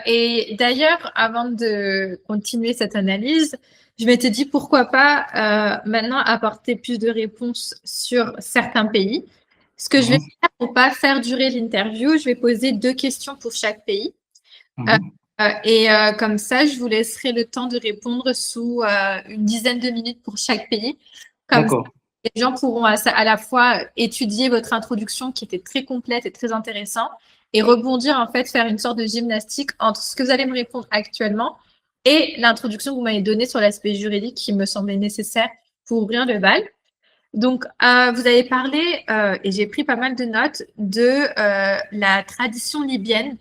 Et d'ailleurs, avant de continuer cette analyse, je m'étais dit pourquoi pas maintenant apporter plus de réponses sur certains pays. Ce que je vais Mhm, faire pour pas faire durer l'interview, je vais poser 2 questions pour chaque pays. Euh, mhm. Comme ça, je vous laisserai le temps de répondre sous une dizaine de minutes pour chaque pays. Comme ça, D'accord. les gens pourront à la fois étudier votre introduction qui était très complète et très intéressante et rebondir, en fait, faire une sorte de gymnastique entre ce que vous allez me répondre actuellement et l'introduction que vous m'avez donnée sur l'aspect juridique qui me semblait nécessaire pour ouvrir le bal. Donc, vous avez parlé, et j'ai pris pas mal de notes, de la tradition libyenne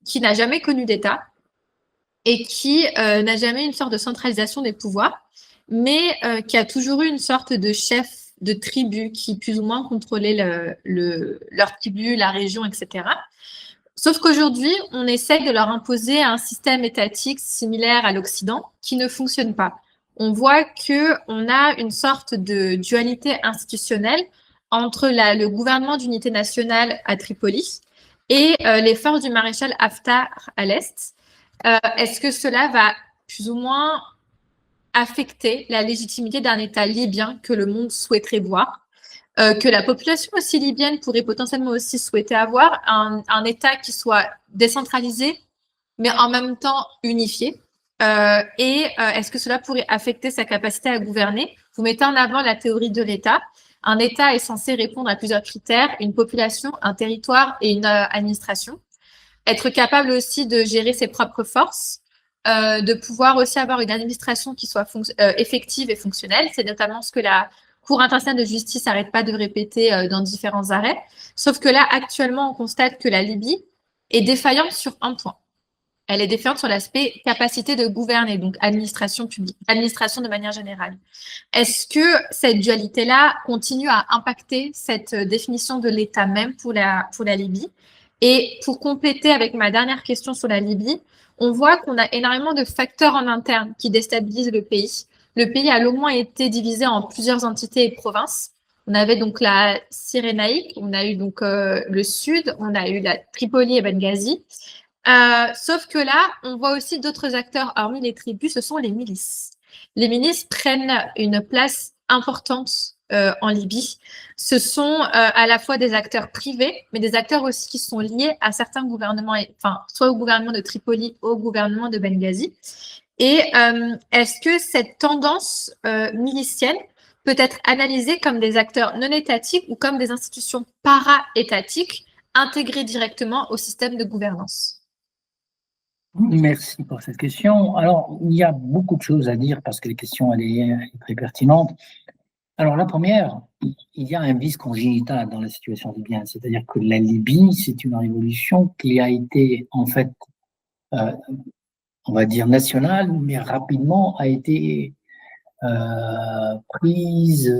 qui n'a jamais connu d'État et qui n'a jamais une sorte de centralisation des pouvoirs, mais qui a toujours eu une sorte de chef de tribu qui plus ou moins contrôlait leur tribu, la région, etc. Sauf qu'aujourd'hui, on essaie de leur imposer un système étatique similaire à l'Occident qui ne fonctionne pas. On voit que on a une sorte de dualité institutionnelle entre le gouvernement d'unité nationale à Tripoli et les forces du maréchal Haftar à l'est. Est-ce que cela va plus ou moins affecter la légitimité d'un État libyen que le monde souhaiterait voir, que la population aussi libyenne pourrait potentiellement aussi souhaiter avoir, un État qui soit décentralisé, mais en même temps unifié. Est-ce que cela pourrait affecter sa capacité à gouverner? Vous mettez en avant la théorie de l'État. Un État est censé répondre à plusieurs critères, une population, un territoire et une administration. Être capable aussi de gérer ses propres forces, de pouvoir aussi avoir une administration qui soit effective et fonctionnelle. C'est notamment ce que la Cour internationale de justice n'arrête pas de répéter dans différents arrêts. Sauf que là, actuellement, on constate que la Libye est défaillante sur un point. Elle est défaillante sur l'aspect capacité de gouverner, donc administration publique, administration de manière générale. Est-ce que cette dualité-là continue à impacter cette définition de l'État même pour la Libye? Et pour compléter avec ma dernière question sur la Libye, on voit qu'on a énormément de facteurs en interne qui déstabilisent le pays. Le pays a au moins été divisé en plusieurs entités et provinces. On avait donc la Cyrénaïque, on a eu donc le sud, on a eu la Tripoli et Benghazi. Sauf que là, on voit aussi d'autres acteurs, hormis les tribus, ce sont les milices. Les milices prennent une place importante en Libye. Ce sont à la fois des acteurs privés, mais des acteurs aussi qui sont liés à certains gouvernements, enfin, soit au gouvernement de Tripoli, au gouvernement de Benghazi. Et est-ce que cette tendance milicienne peut être analysée comme des acteurs non étatiques ou comme des institutions para-étatiques intégrées directement au système de gouvernance? Merci pour cette question. Alors, il y a beaucoup de choses à dire parce que la question, elle est très pertinente. Alors, la première, il y a un vice congénital dans la situation libyenne, c'est-à-dire que la Libye, c'est une révolution qui a été, en fait, euh, on va dire nationale, mais rapidement a été prise,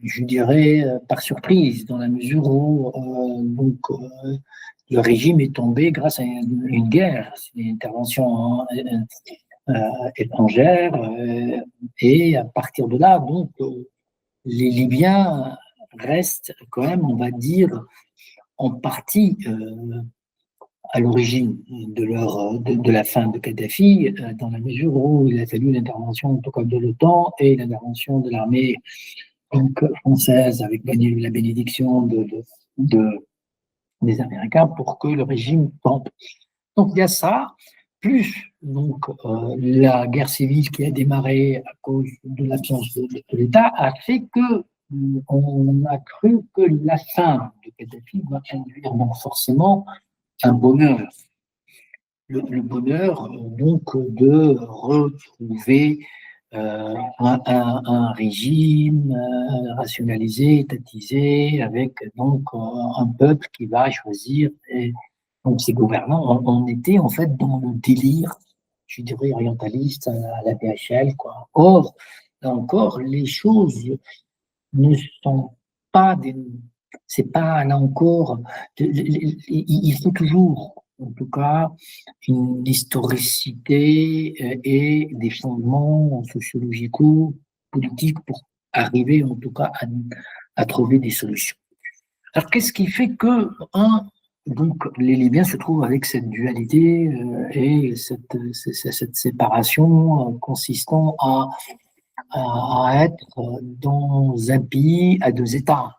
je dirais, par surprise, dans la mesure où le régime est tombé grâce à une guerre, une intervention étrangère, et à partir de là, les Libyens restent quand même, on va dire, en partie à l'origine de la fin de Kadhafi, dans la mesure où il a fallu l'intervention en tout cas de l'OTAN et l'intervention de l'armée française avec la bénédiction de- des Américains pour que le régime tombe. Donc il y a ça, plus la guerre civile qui a démarré à cause de l'absence de l'État a fait que on a cru que la fin de Kadhafi va induire donc forcément un bonheur. Le bonheur de retrouver un régime rationalisé, étatisé, avec un peuple qui va choisir ses gouvernants. On était en fait dans le délire, je dirais, orientaliste à la BHL, quoi. Or, là encore, les choses ne sont pas des. C'est pas là encore. Il faut toujours, en tout cas, une historicité et des fondements sociologiques, politiques pour arriver, en tout cas, à trouver des solutions. Alors, qu'est-ce qui fait que donc, les Libyens se trouvent avec cette dualité et cette séparation consistant à être dans un pays à deux États,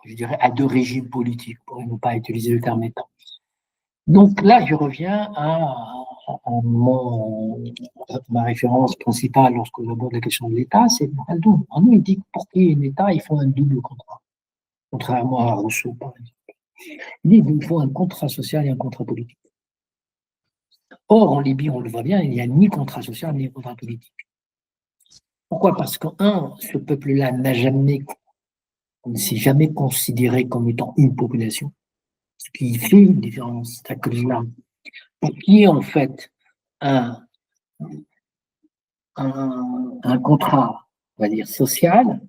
je dirais à deux régimes politiques, pour ne pas utiliser le terme État. Donc là, je reviens à ma référence principale lorsque j'aborde la question de l'État, c'est Moraldon. Nous, il dit que pour qu'il y ait un État, il faut un double contrat, contrairement à Rousseau, par exemple. Il dit qu'il faut un contrat social et un contrat politique. Or, en Libye, on le voit bien, il n'y a ni contrat social ni contrat politique. Pourquoi? Parce que, ce peuple-là ne s'est jamais considéré comme étant une population, ce qui fait une différence. C'est-à-dire que là, pour qu'il y ait en fait un contrat, on va dire, social,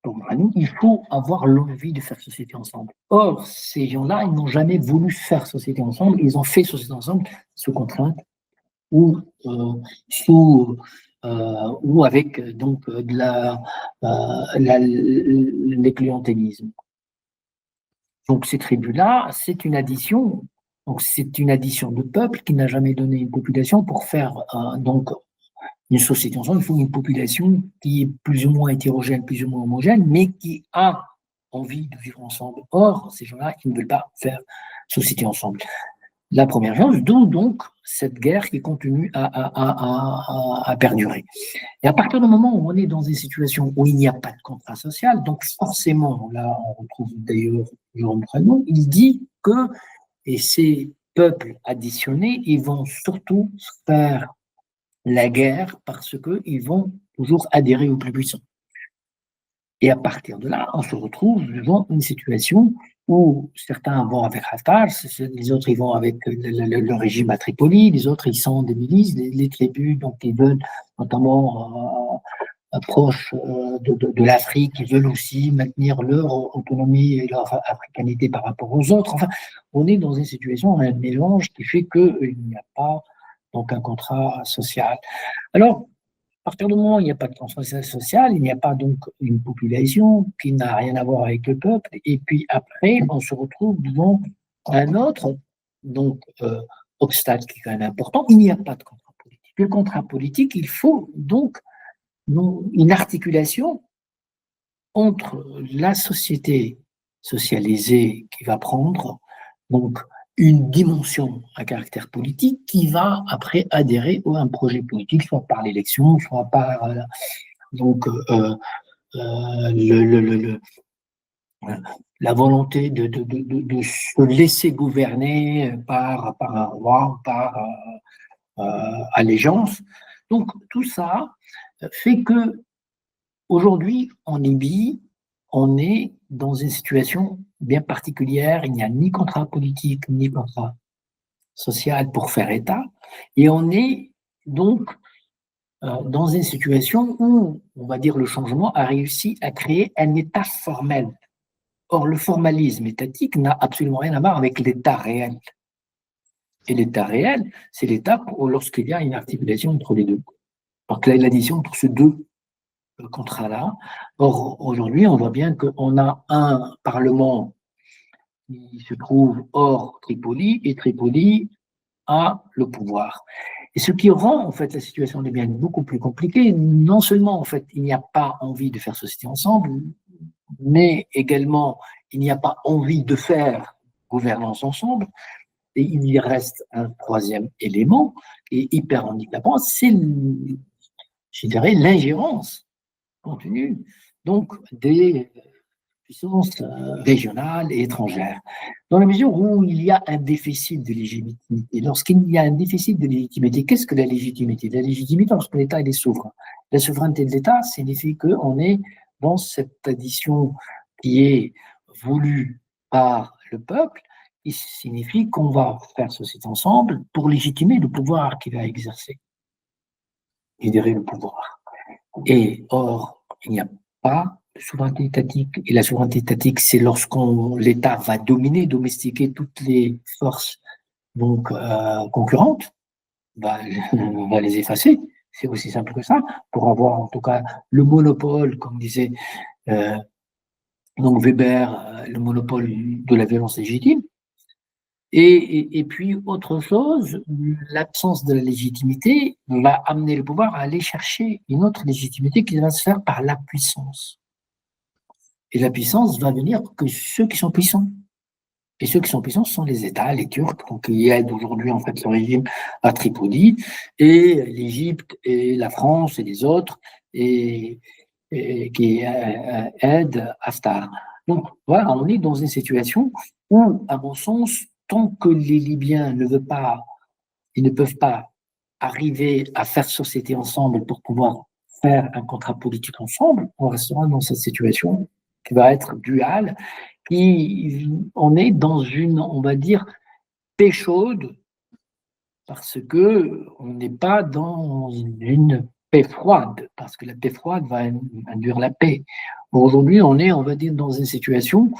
pour nous, il faut avoir l'envie de faire société ensemble. Or, ces gens-là, ils n'ont jamais voulu faire société ensemble, ils ont fait société ensemble sous contrainte ou ou avec donc de les clientélismes. Donc ces tribus-là, c'est une addition. Donc c'est une addition de peuples qui n'a jamais donné une population pour faire donc une société ensemble. Il faut une population qui est plus ou moins hétérogène, plus ou moins homogène, mais qui a envie de vivre ensemble. Or, ces gens-là, ils ne veulent pas faire société ensemble. La première chose, d'où donc cette guerre qui continue à perdurer. Et à partir du moment où on est dans une situation où il n'y a pas de contrat social, donc forcément, là on retrouve d'ailleurs Jérôme Prénon, il dit que, et ces peuples additionnés, ils vont surtout faire la guerre parce qu'ils vont toujours adhérer aux plus puissants. Et à partir de là, on se retrouve devant une situation où certains vont avec Haftar, les autres ils vont avec le régime à Tripoli, les autres ils sont des milices, les tribus, donc ils veulent notamment proches de l'Afrique, ils veulent aussi maintenir leur autonomie et leur africanité par rapport aux autres. Enfin, on est dans une situation, un mélange qui fait qu'il n'y a pas donc un contrat social. Alors, à partir du moment où il n'y a pas de contrat social, il n'y a pas donc une population qui n'a rien à voir avec le peuple. Et puis après, on se retrouve devant un autre donc, obstacle qui est quand même important. Il n'y a pas de contrat politique. Le contrat politique, il faut donc une articulation entre la société socialisée qui va prendre donc une dimension à caractère politique qui va après adhérer à un projet politique, soit par l'élection, soit par donc la volonté de se laisser gouverner par un roi, par allégeance. Donc tout ça fait que aujourd'hui en Libye, on est dans une situation bien particulière. Il n'y a ni contrat politique, ni contrat social pour faire État. Et on est donc dans une situation où, on va dire, le changement a réussi à créer un État formel. Or, le formalisme étatique n'a absolument rien à voir avec l'État réel. Et l'État réel, c'est l'État lorsqu'il y a une articulation entre les deux. Donc, l'addition entre ces deux contrat-là. Or, aujourd'hui, on voit bien qu'on a un Parlement qui se trouve hors Tripoli, et Tripoli a le pouvoir. Et ce qui rend, en fait, la situation libyenne beaucoup plus compliquée, non seulement, en fait, il n'y a pas envie de faire société ensemble, mais également, il n'y a pas envie de faire gouvernance ensemble, et il y reste un troisième élément qui est hyper handicapant, c'est, je dirais, l'ingérence continue, donc des puissances régionales et étrangères. Dans la mesure où il y a un déficit de légitimité. Lorsqu'il y a un déficit de légitimité, qu'est-ce que la légitimité? La légitimité, lorsque l'État est souverain. La souveraineté de l'État signifie qu'on est dans cette addition qui est voulue par le peuple, il signifie qu'on va faire ceci ensemble pour légitimer le pouvoir qu'il va exercer, fédérer le pouvoir. Et or, il n'y a pas de souveraineté étatique. Et la souveraineté étatique, c'est l'État va domestiquer toutes les forces donc concurrentes, va les effacer. C'est aussi simple que ça, pour avoir en tout cas le monopole, comme disait donc Weber, le monopole de la violence légitime. Et puis, autre chose, l'absence de la légitimité va amener le pouvoir à aller chercher une autre légitimité qui va se faire par la puissance. Et la puissance va venir que ceux qui sont puissants. Et ceux qui sont puissants sont les États, les Turcs, donc qui aident aujourd'hui en fait le régime à Tripoli, et l'Égypte et la France et les autres, et qui aident Haftar. Donc voilà, on est dans une situation où, à mon sens, tant que les Libyens ne veulent pas, ils ne peuvent pas arriver à faire société ensemble pour pouvoir faire un contrat politique ensemble, on restera dans cette situation qui va être duale. On est dans une, on va dire, paix chaude parce que on n'est pas dans une paix froide, parce que la paix froide va induire la paix. Aujourd'hui, on est, on va dire, dans une situation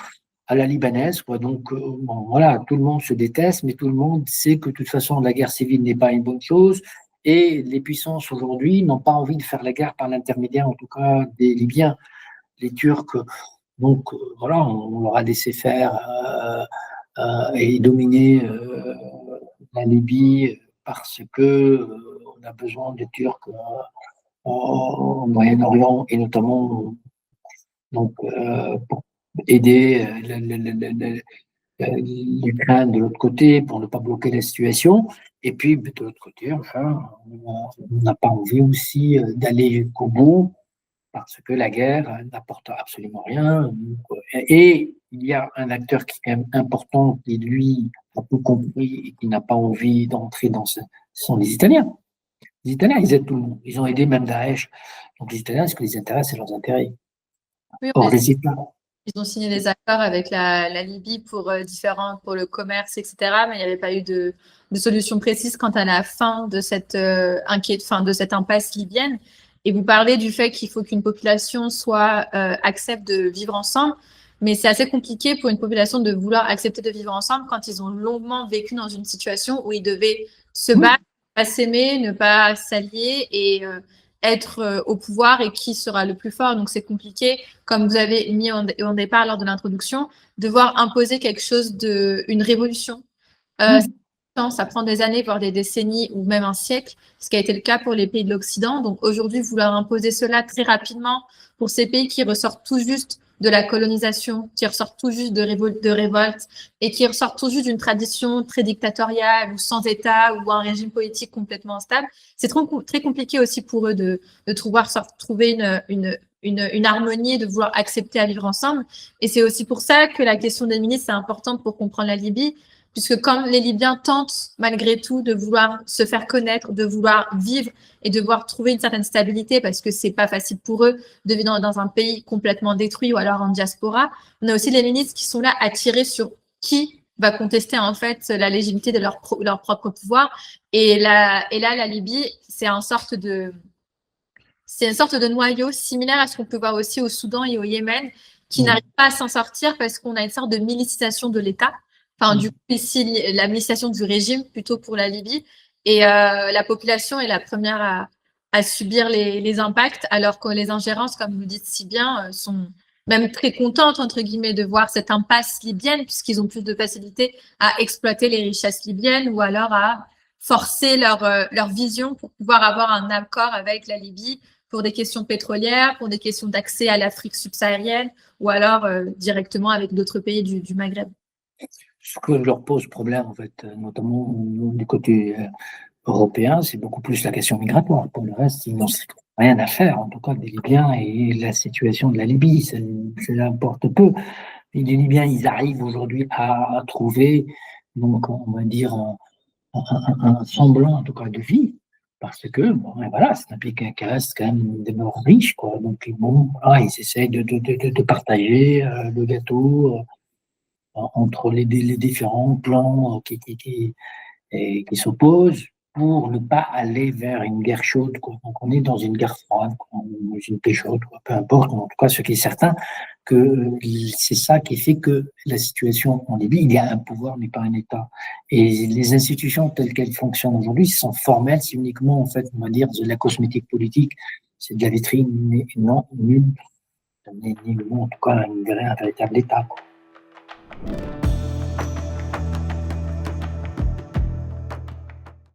à la libanaise, quoi. Donc, bon, voilà, tout le monde se déteste, mais tout le monde sait que de toute façon, la guerre civile n'est pas une bonne chose. Et les puissances aujourd'hui n'ont pas envie de faire la guerre par l'intermédiaire, en tout cas, des Libyens. Les Turcs, donc voilà, on leur a laissé faire et dominer la Libye parce que on a besoin des Turcs au Moyen-Orient et notamment donc pour aider l'Ukraine de l'autre côté pour ne pas bloquer la situation. Et puis de l'autre côté, enfin, on n'a pas envie aussi d'aller jusqu'au bout parce que la guerre n'apporte absolument rien. Et il y a un acteur qui est quand même important, qui lui a tout compris et qui n'a pas envie d'entrer dans ce sont les Italiens. Les Italiens, ils aident tout le monde. Ils ont aidé même Daesh. Donc les Italiens, ce qui les intéresse, c'est leurs intérêts. Oui, Or, les États. ils ont signé des accords avec la Libye pour pour le commerce, etc. Mais il n'y avait pas eu de solution précise quant à la fin de cette de cette impasse libyenne. Et vous parlez du fait qu'il faut qu'une population accepte de vivre ensemble, mais c'est assez compliqué pour une population de vouloir accepter de vivre ensemble quand ils ont longuement vécu dans une situation où ils devaient se battre, ne pas s'aimer, ne pas s'allier et être au pouvoir et qui sera le plus fort. Donc c'est compliqué, comme vous avez mis en départ lors de l'introduction, devoir imposer quelque chose une révolution. Ça prend des années, voire des décennies ou même un siècle, ce qui a été le cas pour les pays de l'Occident. Donc aujourd'hui, vouloir imposer cela très rapidement pour ces pays qui ressortent tout juste de la colonisation, qui ressortent tout juste de révolte et qui ressortent tout juste d'une tradition très dictatoriale ou sans État ou un régime politique complètement instable, c'est très compliqué aussi pour eux de trouver une harmonie et de vouloir accepter à vivre ensemble. Et c'est aussi pour ça que la question des ministres, c'est important pour comprendre la Libye, puisque quand les Libyens tentent malgré tout de vouloir se faire connaître, de vouloir vivre et de vouloir trouver une certaine stabilité, parce que c'est pas facile pour eux de vivre dans un pays complètement détruit ou alors en diaspora, on a aussi les ministres qui sont là à tirer sur qui va contester en fait la légitimité de leur propre pouvoir. Et là, la Libye, c'est une sorte de noyau similaire à ce qu'on peut voir aussi au Soudan et au Yémen, qui n'arrive pas à s'en sortir parce qu'on a une sorte de milicisation de l'État. Enfin, du coup, ici, la milicisation du régime plutôt pour la Libye. Et la population est la première à subir les impacts, alors que les ingérences, comme vous dites si bien, sont même très contentes, entre guillemets, de voir cette impasse libyenne, puisqu'ils ont plus de facilité à exploiter les richesses libyennes ou alors à forcer leur vision pour pouvoir avoir un accord avec la Libye pour des questions pétrolières, pour des questions d'accès à l'Afrique subsaharienne ou alors directement avec d'autres pays du Maghreb. Ce que leur pose problème, en fait, notamment du côté européen, c'est beaucoup plus la question migratoire. Pour le reste, ils n'ont rien à faire, en tout cas des Libyens et la situation de la Libye, ça importe peu. Et les Libyens, ils arrivent aujourd'hui à trouver, donc on va dire, un semblant, en tout cas, de vie, parce que, bon, voilà, c'est un pays qui reste quand même des morts riches, quoi. Donc, bon, voilà, ils essayent de partager le gâteau entre les différents plans qui s'opposent pour ne pas aller vers une guerre chaude, quoi. Donc on est dans une guerre froide, quoi, dans une paix chaude, quoi. Peu importe. En tout cas, ce qui est certain, que c'est ça qui fait que la situation en Libye, il y a un pouvoir, mais pas un État. Et les institutions telles qu'elles fonctionnent aujourd'hui sont formelles, c'est uniquement, en fait, on va dire, de la cosmétique politique, c'est de la vitrine, mais non, nul, ni en tout cas, un véritable État, quoi.